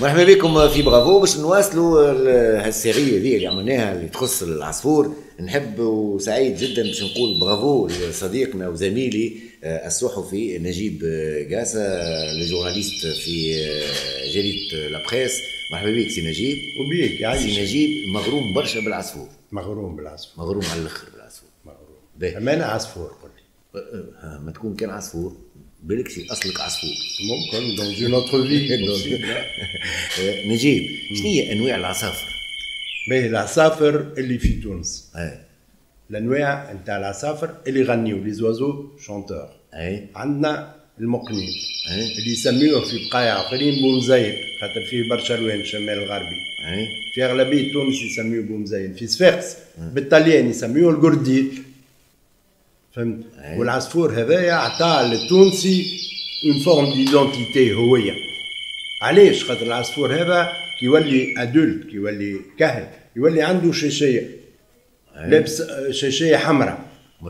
مرحبا بكم في برافو. باش نواصلوا هالسيريه ذي اللي عملناها اللي تخص العصفور. نحب وسعيد جدا باش نقول برافو لصديقنا وزميلي الصحفي نجيب قاسة، الجورناليست في جريدة لابريس. مرحبا بك سي نجيب. وبيك يا عايش. سي نجيب مغروم برشا بالعصفور. مغروم بالعصفور. مغروم على الاخر بالعصفور. مغروم. أمانة عصفور قل لي. ما تكون كان عصفور بالك سي اصلك عصفور. ممكن دون اون اوتر في. نجيب شنو هي انواع العصافر؟ باهي العصافر اللي في تونس. الانواع نتاع العصافر اللي يغنيو لي زوازو شونتور. عندنا المقنين اللي يسميوه في بقايا اخرين بومزين خاطر فيه برشا الوان الشمال الغربي. في اغلبيه تونس يسميوه بومزين. في صفاقس بالطليان يسميوه القرديت. فهمت؟ والعصفور هذايا عطاه للتونسي اون فورم ديدونتيتي، هويه. علاش؟ خاطر العصفور هذا كي يولي ادولت، كي يولي كهل، يولي عنده شاشيه. لابس شاشيه حمراء.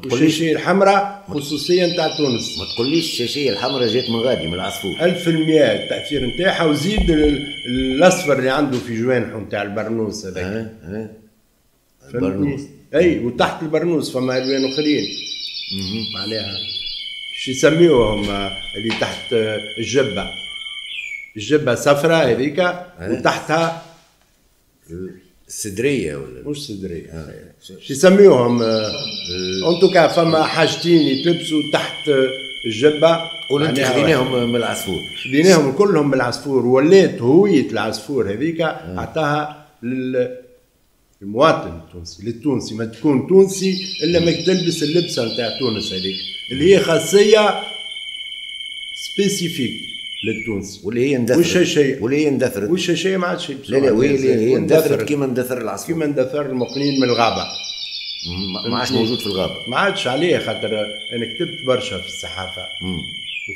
الشاشيه الحمراء خصوصيه نتاع تونس. ما تقوليش الشاشيه الحمراء جات من غادي من العصفور. 1000% التاثير نتاعها، وزيد الاصفر اللي عنده في جوانحه نتاع البرنوس هذاك. البرنوس. اي وتحت البرنوس فما الوان اخرين. معناها شو يسميوهم اللي تحت الجبه. الجبه صفراء هذيك وتحتها السدريه ولا مش سدريه. شو يسميوهم ان توكا فما حاجتين يتلبسوا تحت الجبه. وانت خديناهم من العصفور. خديناهم كلهم من العصفور. ولات هويه العصفور هذيك عطاها المواطن التونسي، للتونسي. ما تكون تونسي الا ما تلبس اللبسه نتاع تونس هذيك اللي هي خاصيه سبيسيفيك للتونسي. واللي هي اندثرت. واللي هي اندثرت. والشاشيه ما عادش يلبسوها. لا واللي هي اندثرت كيما اندثر العصفور. كيما اندثر المقنين من الغابه. ما عادش موجود في الغابه. ما عادش عليه خاطر انا كتبت برشا في الصحافه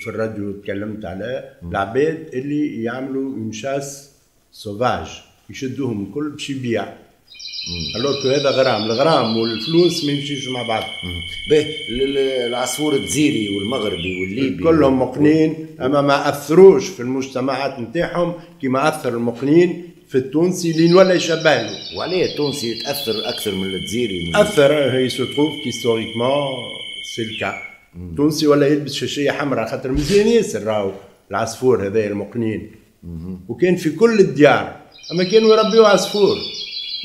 وفي الراديو تكلمت على العباد اللي يعملوا اون شاس سوفاج، يشدوهم الكل باش يبيع. الوغ هذا غرام، الغرام والفلوس ما يمشيوش مع بعض. باهي العصفور الجزيري والمغربي والليبي كلهم مقنين، اما ما اثروش في المجتمعات نتاعهم كيما اثر المقنين في التونسي اللي ولا يشبه له. وعليه التونسي يتاثر اكثر من الجزيري؟ اثر هي سو تروف هيستوريكمون سي الكا. التونسي ولا يلبس شاشيه حمراء خاطر مزيان ياسر راهو العصفور هذا المقنين. وكان في كل الديار، اما كانوا يربيوا عصفور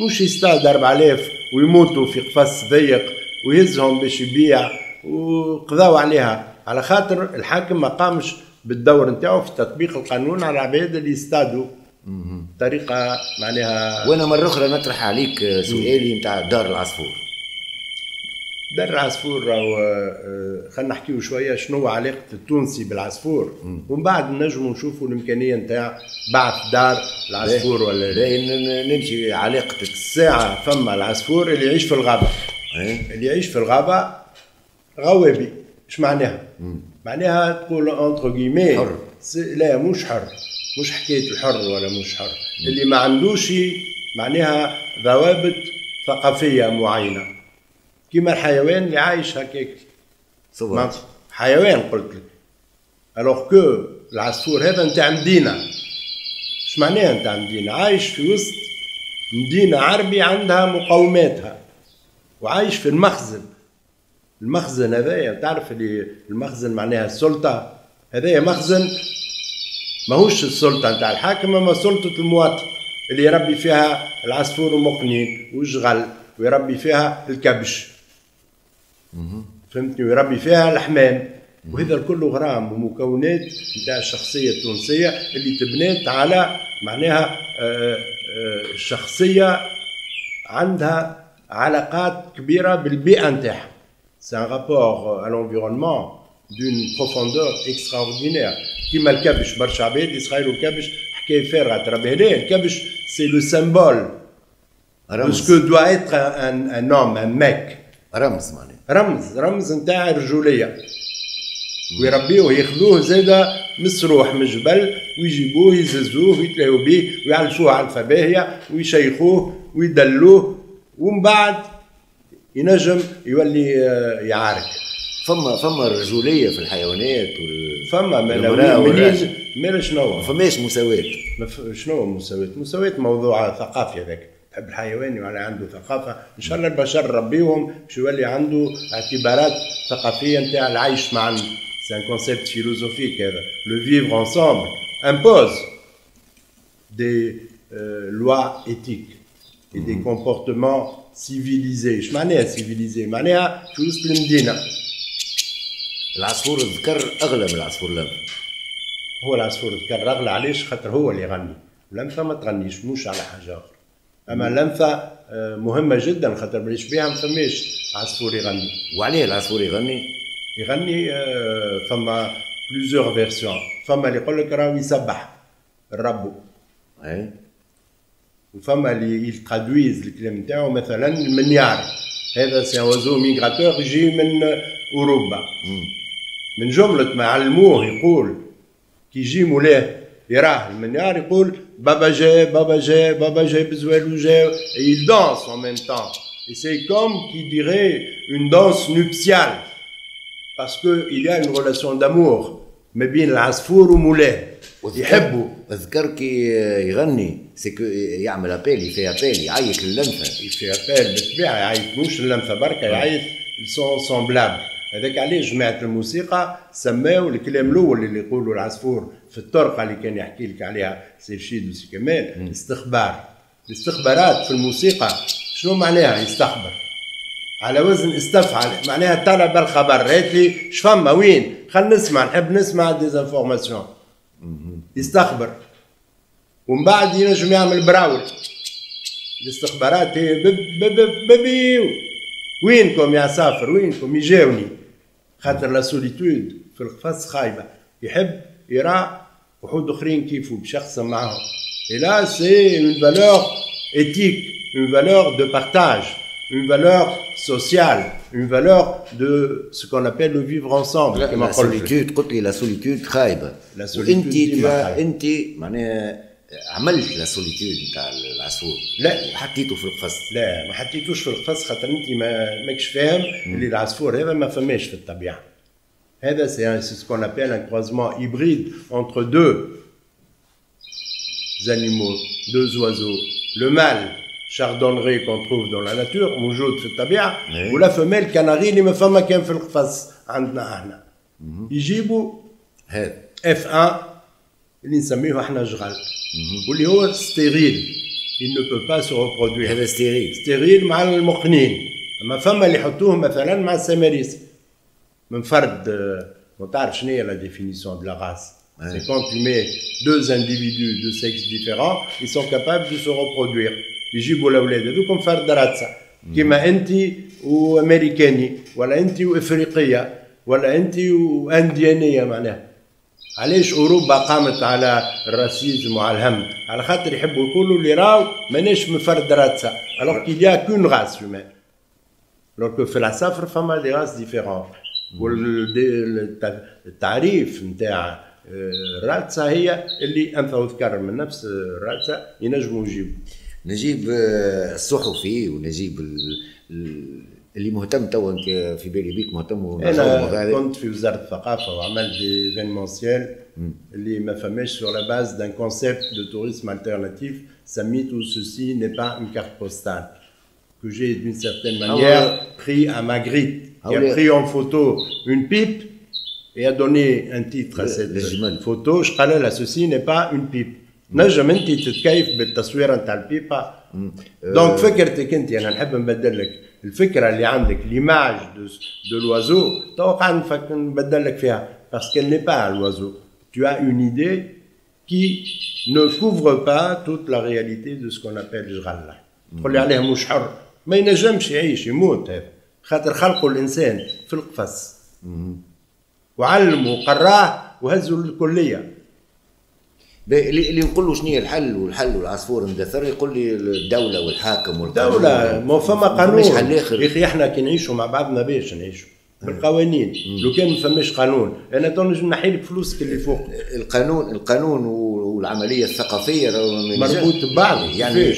مش يستاهل 4000 ويموتوا في قفص ضيق ويهزهم باش يبيع وقضاو عليها، على خاطر الحاكم ما قامش بالدور نتاعو في تطبيق القانون على العباد اللي يصطادوا بطريقه معناها. وانا مره اخرى نطرح عليك سؤالي نتاع دار العصفور. دار العصفور راهو خلينا نحكيو شويه شنو علاقه التونسي بالعصفور، ومن بعد نجموا نشوفوا الامكانيه نتاع بعث دار العصفور ولا نمشي علاقتك. الساعه فما العصفور اللي يعيش في الغابه. اللي يعيش في الغابه غوابي. ايش معناها؟ معناها تقول اونتر كيمي حر. لا مش حر، مش حكايه الحر ولا مش حر. اللي ما عندوش معناها ضوابط ثقافيه معينه، كيما الحيوان اللي عايش هكاك. حيوان قلت لك. الوغ كو العصفور هذا نتاع مدينه. اش معناها نتاع مدينه؟ عايش في وسط مدينه عربي عندها مقوماتها، وعايش في المخزن. المخزن هذايا تعرف اللي المخزن معناها السلطه. هذايا مخزن ماهوش السلطه نتاع الحاكم، اما سلطه المواطن اللي يربي فيها العصفور المقنين ويشغل ويربي فيها الكبش. فهمتني؟ ويربي فيها الحمام. وهذا الكل غرام ومكونات نتاع الشخصيه التونسيه اللي تبنات على معناها شخصيه عندها علاقات كبيره بالبيئه نتاعها. سي ان رابور ا لونفيرونمون دون بروفوندور اكستراوردينير. كيما الكبش برشا عباد يسخيروا الكبش حكايه فارغه تربي. لا، الكبش سي لو سيمبول de ce que doit être un homme, un mec. رمز معناها. رمز نتاع الرجوليه. ويربيوه ياخذوه زاده مسروح من الجبل ويجيبوه يززوه ويتلاهوا به ويعلشوه على الفباهيه ويشيخوه ويدلوه، ومن بعد ينجم يولي يعارك. فما الرجوليه في الحيوانات فما ما شنو فماش مساواه. شنو مساواه؟ مساواه موضوع ثقافي هذاك. تحب الحيوان يعني عنده ثقافه، ان شاء الله البشر ربيهم باش يولي عنده اعتبارات ثقافيه نتاع العيش معا. سي ان كونسيبت فيلوزوفيك هذا. لو فيفر انسامبل امبوز دي لوا ايتيك et des comportements civilisés. اش معناها civilisé؟ معناها في وسط المدينه. العصفور الذكر اغلى من العصفور الانثى. هو العصفور الذكر اغلى علاش؟ خاطر هو اللي يغني، الانثى ما تغنيش، مش على حاجه اخرى. اما الانثى مهمه جدا خاطر بلاش بها ما فماش عصفور يغني. وعليه العصفور يغني؟ يغني فما بليزيور فيرسيون. فما اللي يقول لك راهو يسبح الرب، اي، وفما اللي يترادويز الكلام نتاعو. مثلا المنيار هذا سي اوزو ميغراتور يجي من اوروبا. من جمله ما علموه يقول كي يجي مولاه يراه المنيار يقول بابا جاي بابا جاي بابا جاي بزوالو جاي. Il danse en même temps. Et c'est comme qui dirait une danse nuptiale. Parce qu'il y a une relation d'amour ما بين العصفور ومولاه. يحبوا. الذكر كي يغني سكو يعمل ابيل، يفي ابيل، يعيط للانثى. يفي ابيل بالطبيعه، يعيط مش للانثى بركه، يعيط سون سومبلابل. هذاك علاش جماعه الموسيقى سماو الكلام الاول اللي يقولوا العصفور في الطرقه اللي كان يحكي لك عليها سي رشيد وسي كمال استخبار. الاستخبارات في الموسيقى شنو معناها؟ يستخبر على وزن استفعل، معناها طلب الخبر. هات لي شفما وين، خلينا نسمع، نحب نسمع ديزانفورماسيون. يستخبر ومن بعد ينجم يعمل براول. الاستخبارات هي ببي وينكم يا سافر، وينكم يجاوني. خاطر لا سوليتود في القفص خايبه، يحب يرى وحود اخرين كيفو باش يقسم معاهم. Et là c'est une valeur éthique, une valeur de partage, une valeur sociale, une valeur de ce qu'on appelle le vivre ensemble. La solitude، قلت لي لا سوليتود خايبه. لا سوليتود انت معناها عملت لا سوليتود نتاع العصفور؟ لا، حطيته في القفص؟ لا، ما حطيتوش في القفص خاطر انت ماكش فاهم اللي العصفور هذا ما فماش في الطبيعه. هذا سي ce qu'on appelle un croisement hybride entre deux animaux, deux oiseaux. Le mâle chardonneret qu'on trouve dans la nature موجود في الطبيعه، ولا femelle canari اللي ما فما كان في القفص عندنا احنا. يجيبوا هذا F1 اللي نسميه احنا جغل، واللي هو ستيريل. il ne peut pas se reproduire. هذا ستيريل مع المقنين. اما فما اللي يحطوه مثلا مع السماريس من فرد. ما تعرف شنو هي لا ديفينيسيون دو لا راس؟ C'est quand tu mets deux individus de sexes différents, ils sont capables de se reproduire. يجيبوا الاولاد هذوكم فرد راتسه كيما انت وامريكاني، ولا انت وافريقيه، ولا انت وانديانيه. معناها علاش اوروبا قامت على الراسيزم وعلى الهم؟ على خاطر يحبوا يقولوا اللي راهو ماناش من فرد راتسه، alors qu'il y a qu'une race humaine. alors que في العصافر فما دي راس ديفيرون. والتعريف نتاع الراتسه هي اللي انثى وذكر من نفس الراتسه ينجموا يجيبوا. نجيب الصحفي ونجيب اللي مهتم تو في بالي بيك مهتم. انا كنت في وزاره الثقافه وعملت دي ايفينمونسيال اللي ما فماش sur la base d'un concept de tourisme alternatif سميته ceci n'est pas une carte postale que j'ai d'une certaine manière pris à Magritte qui a pris en photo une pipe et a donné un titre à cette photo. Je قال لها ceci n'est pas une pipe. نجم انت تتكيف بالتصويره نتاع البيبه. دونك فكرتك انت، انا نحب نبدل لك الفكره اللي عندك ليماج دو لوازو، تو قاعد نبدل لك فيها parce qu'elle n'est pas un oiseau. Tu as une idée qui ne couvre pas toute la réalité de ce qu'on appelle الجغله. تقول لي عليه مش حر، ما ينجمش يعيش، يموت. هذا خاطر خلقوا الانسان في القفص وعلموا وقراه وهزوا للكليه. اللي نقول له شنو هي الحل، والحل والعصفور اندثر يقول لي الدوله والحاكم والقانون. الدوله ما فما قانون يا اخي. احنا كي نعيشوا مع بعضنا باش نعيشوا بالقوانين. لو كان ما فماش قانون انا تو نجم نحي لك فلوسك اللي فوق. القانون والعمليه الثقافيه مربوط ببعض، يعني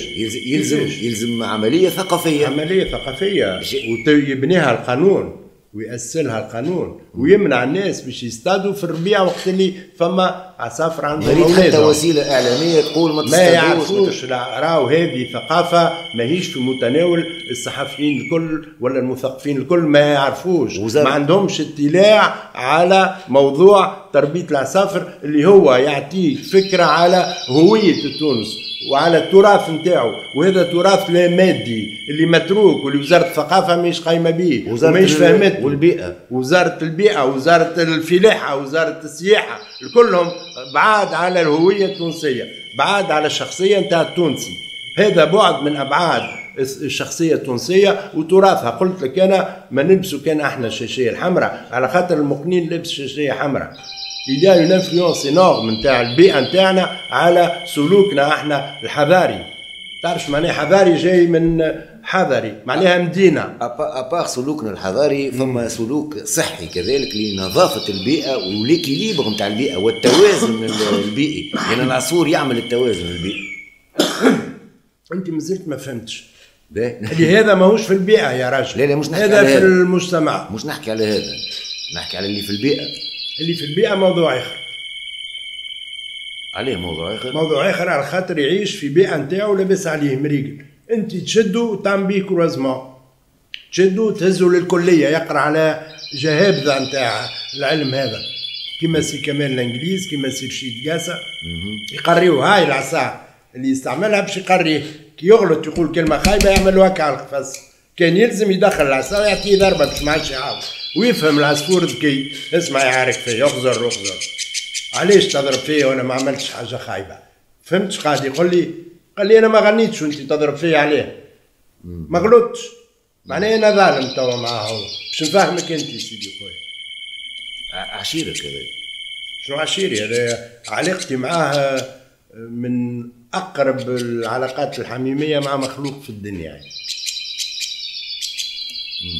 يلزم عمليه ثقافيه، عمليه ثقافيه ويبنيها القانون ويأسلها القانون ويمنع الناس باش يصطادوا في الربيع وقت اللي فما عصافر عندهم اولاد. حتى وسيله اعلاميه تقول ما يعرفوش. راهو هذه ثقافه ماهيش في متناول الصحفيين الكل ولا المثقفين الكل، ما يعرفوش، ما عندهمش اطلاع على موضوع تربيه العصافر اللي هو يعطيك فكره على هويه تونس وعلى التراث نتاعو، وهذا تراث لا مادي اللي متروك واللي وزاره الثقافه ماهيش قايمه به وماهيش فهمته. والبيئه، وزاره البيئه، وزاره الفلاحه، وزاره السياحه، كلهم بعاد على الهويه التونسيه، بعاد على الشخصيه نتاع التونسي. هذا بعد من ابعاد الشخصيه التونسيه وتراثها. قلت لك انا ما نلبسوا كان احنا الشاشيه الحمراء على خاطر المقنين لبس شاشيه حمراء. il y a une influence énorme نتاع البيئه نتاعنا على سلوكنا احنا الحضاري. تعرف معناها حضاري جاي من حضري، معناها مدينه. ابار سلوكنا الحضاري فما سلوك صحي كذلك لنظافه البيئه وليكيليبر نتاع البيئه والتوازن البيئي، لان يعني العصفور يعمل التوازن البيئي. انت مازلت ما فهمتش اللي هذا ماهوش في البيئه يا راجل. لا مش نحكي هذا على في المجتمع، مش نحكي على هذا، نحكي على اللي في البيئه. اللي في البيئه موضوع اخر. عليه موضوع اخر؟ موضوع اخر على خاطر يعيش في بيئه نتاعو لاباس عليه مريقل. انت تشدو وتعمل بيه كروزمون، تشدو تهزو للكليه يقرا على جهابذه نتاع العلم هذا، كيما سي كمال الانجليز، كيما سي رشيد قاسة، يقريوه. هاي العصا اللي يستعملها باش يقريه، كي يغلط يقول كلمه خايبه يعمل له هكا على القفص، كان يلزم يدخل العصا ويعطيه ضربه باش ما عادش يعاود ويفهم. العصفور ذكي، اسمع يعارك فيه، اخزر علاش تضرب فيا وانا ما عملتش حاجه خايبه؟ فهمتش؟ قاعد يقول لي انا ما غنيتش وانت تضرب فيا عليه، ما غلطتش، معناها انا ظالم توا معاه هو. باش نفهمك انت سيدي خويا. عشيرك هذا شنو عشيري؟ هذا علاقتي معاه من اقرب العلاقات الحميميه مع مخلوق في الدنيا يعني.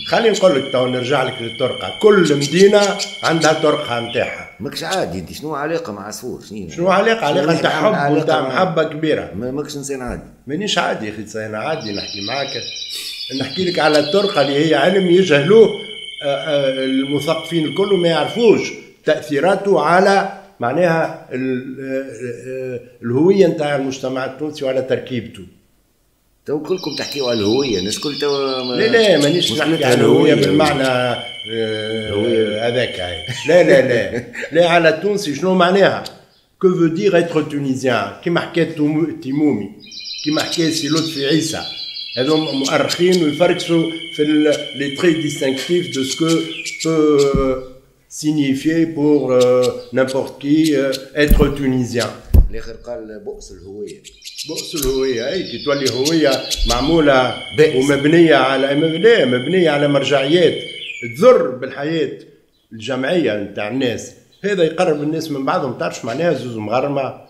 خليني نقول لك تو نرجع لك للطرقه، كل مدينه عندها طرقها نتاعها. ماكش عادي انت، شنو علاقه مع عصفور؟ شنو علاقه نتاع حب ونتاع محبه كبيره. ماكش انسان عادي. مانيش عادي يا اخي، انا عادي نحكي معاك، نحكي لك على الطرقه اللي هي علم يجهلوه المثقفين الكل وما يعرفوش تاثيراته على معناها الهويه نتاع المجتمع التونسي وعلى تركيبته. تو كلكم تحكيوا على الهويه، الناس كل تو لا مانيش نحكي على الهويه بالمعنى هذاك. لا على التونسي شنو معناها؟ كو فو دير اتر تونيزيان، كيما حكيت تيمومي، كيما حكى سي لطفي عيسى، هذوما مؤرخين ويفرقسوا في لي تري ديستينكتيف دو سكو بو signifier pour n'importe qui être tunisien. الاخر قال بؤس الهويه. بؤس الهويه، اي كي تولي هويه معموله ومبنيه على مبنيه على مرجعيات تضر بالحياه الجمعيه نتاع الناس، هذا يقرب الناس من بعضهم. تعرفش معناها زوز مغرمه.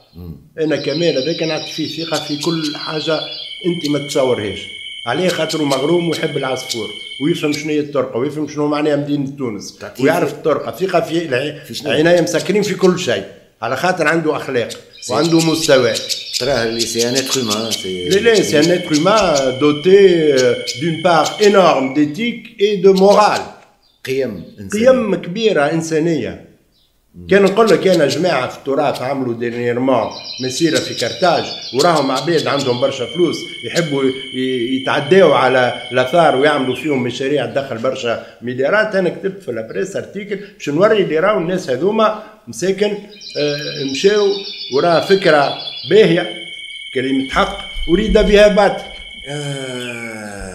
انا كمال هذاك نعطي فيه ثقه في كل حاجه انت ما تتصورهاش. عليه خاطره مغروم ويحب العصفور ويفهم شنو هي الطرقه ويفهم شنو معناها مدينه تونس ويعرف الطرقه. ثقه في عنايه مسكرين في كل شيء على خاطر عنده اخلاق وعنده مستوى. تراه سي ان اتر هيومان. لا سي ان اتر هيومان دوتي دون بار انورم ديتيك اي دو مورال. قيم كبيره انسانيه. كان نقول لك انا جماعه في التراث عملوا ديرنييرمون مسيره في كرتاج وراهم عباد عندهم برشا فلوس يحبوا يتعداوا على الاثار ويعملوا فيهم مشاريع تدخل برشا مليارات. انا كتبت في لابريس ارتيكل باش نوري اللي راهو الناس هذوما مساكن مشاو وراها فكره باهيه كلمه حق اريد بها باطل.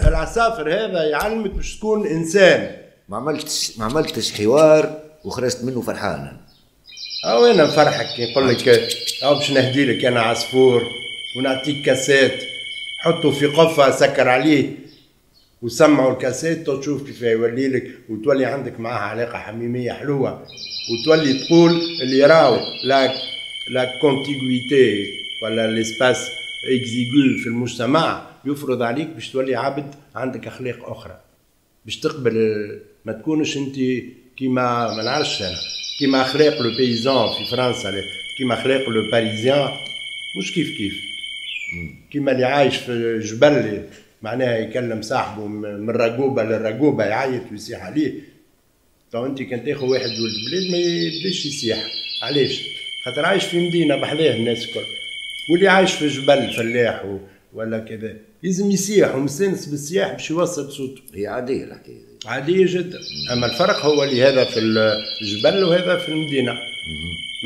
العصافر هذا يعلمك باش تكون انسان. ما عملتش حوار وخرجت منه فرحانا. او انا نفرحك نقول لك او باش نهدي لك انا عصفور ونعطيك كاسيت حطه في قفه سكر عليه وسمعوا الكاسيت وتشوف كيف يولي لك وتولي عندك معاه علاقه حميميه حلوه وتولي تقول اللي راهو لا كونتيغويتي ولا ليسباس اكزيغو في المجتمع يفرض عليك باش تولي عبد عندك اخلاق اخرى باش تقبل ما تكونش انت كيما ما نعرفش انا كيما اخلاق لو بيزان في فرنسا كيما اخلاق لو باريزيان مش كيف كيف. كيما اللي عايش في جبل معناها يكلم صاحبه من رقوبه للرقوبه يعيط ويصيح عليه. تو انت كان تاخذ واحد ولد بلاد ما يبداش يصيح. علاش؟ خاطر عايش في مدينه بحذاه الناس الكل. واللي عايش في جبل فلاح ولا كذا لازم يصيح ومستانس بالسياح باش يوصل صوته. هي عاديه الحكايه، عاديه جدا. اما الفرق هو اللي هذا في الجبل وهذا في المدينه.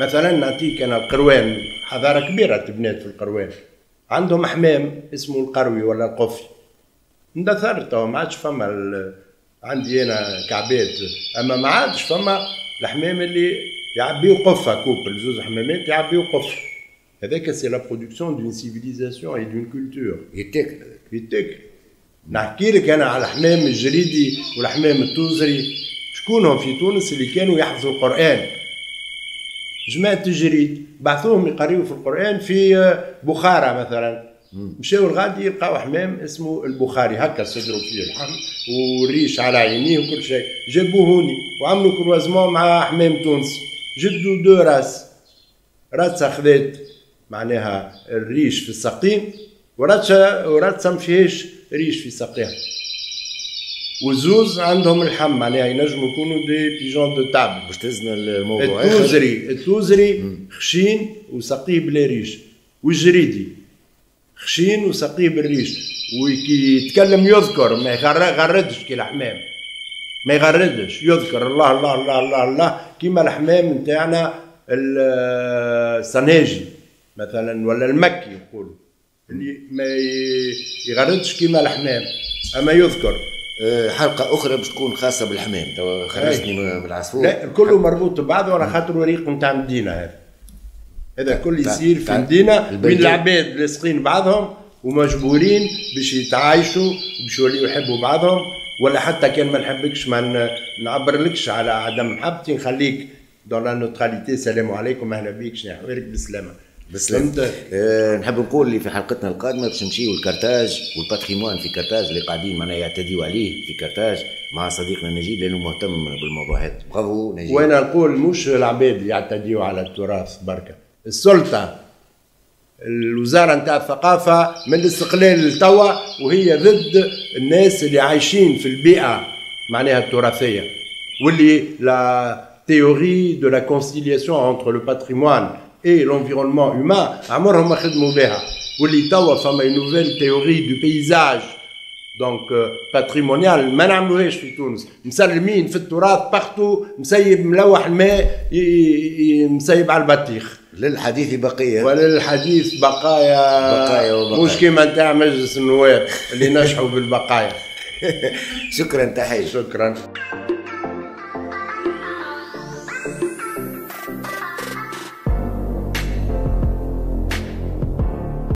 مثلا نعطيك انا القروان، حضاره كبيره تبنات في القروان، عندهم حمام اسمه القروي ولا القفي. اندثرت ما عادش فما عندي انا كعبات، اما ما عادش فما الحمام اللي يعبيو قفه كوبل، زوز حمامات يعبيو قفه. هذاك سي لا برودكسيون دون سيفيليزاسيون اي دون كولتور. يتاكل. نحكي لك انا على الحمام الجريدي والحمام التوزري. شكونهم في تونس اللي كانوا يحفظوا القران؟ جماعه الجريد بعثوهم يقريوا في القران في بخارى مثلا. مشاو الغادي يلقاو حمام اسمه البخاري هكا صدروا فيه اللحم والريش على عينيه وكل شيء. جابوه هوني وعملوا كروازمون مع حمام تونسي. جبدوا دو راسه خذات معناها الريش في الساقين وراتسه ما فيهاش ريش في ساقيها. والزوز عندهم اللحم معناها ينجموا يكونوا دي بيجون دو تابل. باش تهزنا الموضوع. التوزري خشين وساقيه بلا ريش، والجريدي خشين وساقيه بالريش. وكي يتكلم يذكر ما يغردش كي الحمام، ما يغردش، يذكر الله الله الله الله الله كيما الحمام نتاعنا السناجي مثلا ولا المكي يقولوا اللي ما يغردش كيما الحمام اما يذكر. حلقه اخرى باش تكون خاصه بالحمام. تو خرجتني من العصفور. لا كله مربوط ببعضه على خاطر وريق نتاع المدينه. هذا كل يصير في المدينه من العباد لاصقين بعضهم ومجبورين باش يتعايشوا باش يوليوا يحبوا بعضهم. ولا حتى كان ما نحبكش ما نعبرلكش على عدم محبتي، نخليك دون لا نوتراليتي. السلام عليكم اهلا بيك شنو احوالك بالسلامه. نحب نقول لي في حلقتنا القادمه باش نمشيو لكرتاج والباتريمون في كرتاج اللي قاعدين معناها يعتديوا عليه في كرتاج مع صديقنا نجيب لانه مهتم بالموضوع هذا. برافو نجيب. وانا نقول مش العباد يعتديوا على التراث بركه، السلطه الوزاره نتاع الثقافه من الاستقلال لتوا وهي ضد الناس اللي عايشين في البيئه معناها التراثيه، واللي لا théorie de la conciliation entre le patrimoine et l'environnement humain عمرهم ما خدموا بها. واللي توا فما نوفيل تhéorie du paysage دونك باتريمونيال ما نعملوهاش في تونس. مسلمين في التراث بارتو، مسيب ملوح الماء مسيب على البطيخ. للحديث بقيه وللحديث بقايا مش كيما نتاع مجلس النواب اللي نجحوا بالبقايا. شكرا تحية. شكرا.